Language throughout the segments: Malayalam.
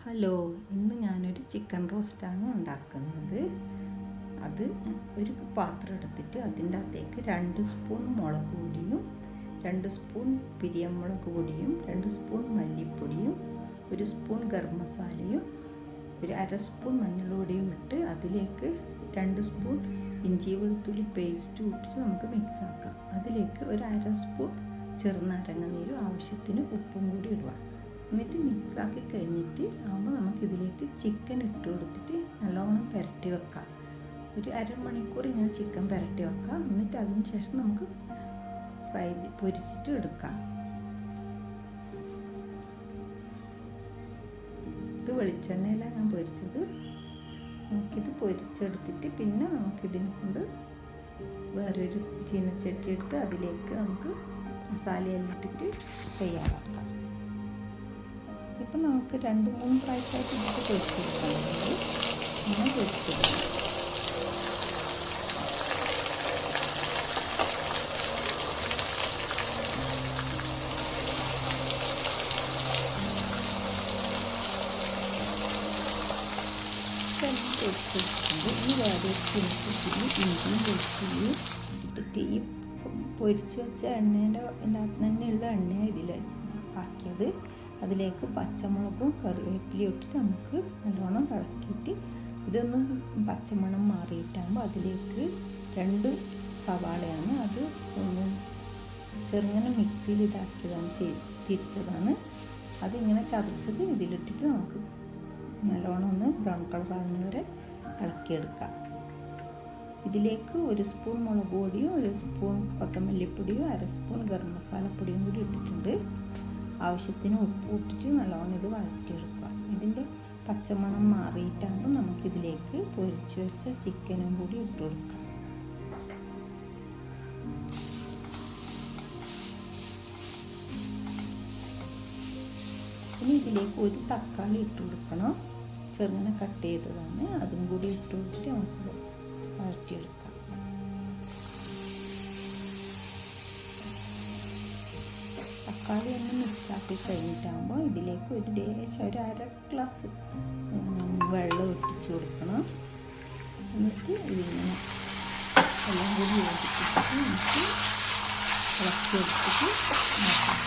ഹലോ, ഇന്ന് ഞാനൊരു ചിക്കൻ റോസ്റ്റാണ് ഉണ്ടാക്കുന്നത്. അത് ഒരു പാത്രം എടുത്തിട്ട് അതിൻ്റെ അകത്തേക്ക് 2 സ്പൂൺ മുളക് പൊടിയും 2 സ്പൂൺ പിരിയമുളക് പൊടിയും 2 സ്പൂൺ മല്ലിപ്പൊടിയും 1 സ്പൂൺ ഗരം മസാലയും ഒരു 1/2 സ്പൂൺ മഞ്ഞൾപ്പൊടിയും ഇട്ട് അതിലേക്ക് 2 സ്പൂൺ ഇഞ്ചി വെളുത്തുള്ളി പേസ്റ്റ് ഇട്ടിട്ട് നമുക്ക് മിക്സ് ആക്കാം. അതിലേക്ക് ഒരു 1/2 സ്പൂൺ ചെറുനാരങ്ങ നീരും ആവശ്യത്തിന് ഉപ്പും കൂടി ഇടുക. എന്നിട്ട് മിക്സാക്കി കഴിഞ്ഞിട്ട് ആകുമ്പോൾ നമുക്കിതിലേക്ക് ചിക്കൻ ഇട്ട് കൊടുത്തിട്ട് നല്ലോണം പുരട്ടി വെക്കാം. ഒരു അരമണിക്കൂർ ഇങ്ങനെ ചിക്കൻ പുരട്ടി വെക്കാം. എന്നിട്ട് അതിന് ശേഷം നമുക്ക് പൊരിച്ചിട്ട് എടുക്കാം. ഇത് വെളിച്ചെണ്ണയിലാണ് ഞാൻ പൊരിച്ചത്. നമുക്കിത് പൊരിച്ചെടുത്തിട്ട് പിന്നെ നമുക്കിതിനെ കൊണ്ട് വേറൊരു ചീനച്ചട്ടി എടുത്ത് അതിലേക്ക് നമുക്ക് മസാലയെല്ലാം ഇട്ടിട്ട് തയ്യാറാക്കാം. ഇപ്പം നമുക്ക് 2-3 പ്രാവശ്യമായിട്ട് ഇട്ട് പൊരിച്ചെടുക്കാറുണ്ട്. അങ്ങനെ പൊരിച്ചെടുക്കാം. പൊരിച്ചെടുക്കുമ്പോൾ ഈ വേറെ ചീനച്ചട്ടിയിൽ ഇഞ്ചിയും വെളുത്തുള്ളിയും ഇട്ടിട്ട് ഈ പൊരിച്ച് വെച്ച എണ്ണേൻ്റെ തന്നെയുള്ള എണ്ണ ഇതിൽ ആക്കിയത് അതിലേക്ക് പച്ചമുളകും കറിവേപ്പിലയും ഇട്ടിട്ട് നമുക്ക് നല്ലോണം ഇളക്കിയിട്ട് ഇതൊന്നും പച്ചമണം മാറിയിട്ടാകുമ്പോൾ അതിലേക്ക് 2 സവാളയാണ്. അത് ഒന്ന് ചെറുങ്ങനെ മിക്സിയിൽ ഇതാക്കിയതാണ്, തിരിച്ചതാണ്. അതിങ്ങനെ ചതച്ചത് ഇതിലിട്ടിട്ട് നമുക്ക് നല്ലോണം ഒന്ന് ബ്രൗൺ കളർ ആകുന്ന വരെ ഇളക്കിയെടുക്കാം. ഇതിലേക്ക് 1 സ്പൂൺ മുളക് പൊടിയും 1 സ്പൂൺ കൊത്തമല്ലിപ്പൊടിയും 1/2 സ്പൂൺ ഗരം മസാലപ്പൊടിയും കൂടി ഇട്ടിട്ടുണ്ട്. ആവശ്യത്തിന് ഉപ്പ് ഇട്ടിട്ട് നല്ലോണം ഇത് വഴറ്റിയെടുക്കുക. ഇതിൻ്റെ പച്ചമണം മാറിയിട്ടാകുമ്പോൾ നമുക്കിതിലേക്ക് പൊരിച്ച് വെച്ച ചിക്കനും കൂടി ഇട്ട് കൊടുക്കാം. ഇനി ഇതിലേക്ക് ഒരു തക്കാളി ഇട്ട് കൊടുക്കണം. ചെറുങ്ങനെ കട്ട് ചെയ്തതാണ്. അതും കൂടി ഇട്ട് കൊടുത്തിട്ട് നമുക്ക് വഴറ്റിയെടുക്കാം. തക്കാളി ഒന്ന് മിക്സാക്കി കഴിഞ്ഞിട്ടാകുമ്പോൾ ഇതിലേക്ക് ഒരു ലേശം ഒരു 1/2 ഗ്ലാസ് വെള്ളം ഒഴിച്ച് കൊടുക്കണം. എന്നിട്ട് ഇതിങ്ങനെ എല്ലാം കൂടി യോജിപ്പിച്ചിട്ട് നമുക്ക് ഇളക്കിയെടുത്തിട്ട് നോക്കാം.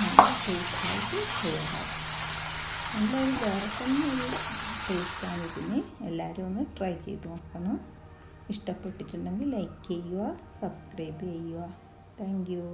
നല്ല ടേസ്റ്റായിട്ട് ചെയ്യാം. നല്ലൊരു വേറെ തന്നെ ഒരു ടേസ്റ്റാണ് ഇതിന്. എല്ലാവരും ഒന്ന് ട്രൈ ചെയ്ത് നോക്കണം. ഇഷ്ടപ്പെട്ടിട്ടുണ്ടെങ്കിൽ ലൈക്ക് ചെയ്യുക, സബ്സ്ക്രൈബ് ചെയ്യുക. Thank you.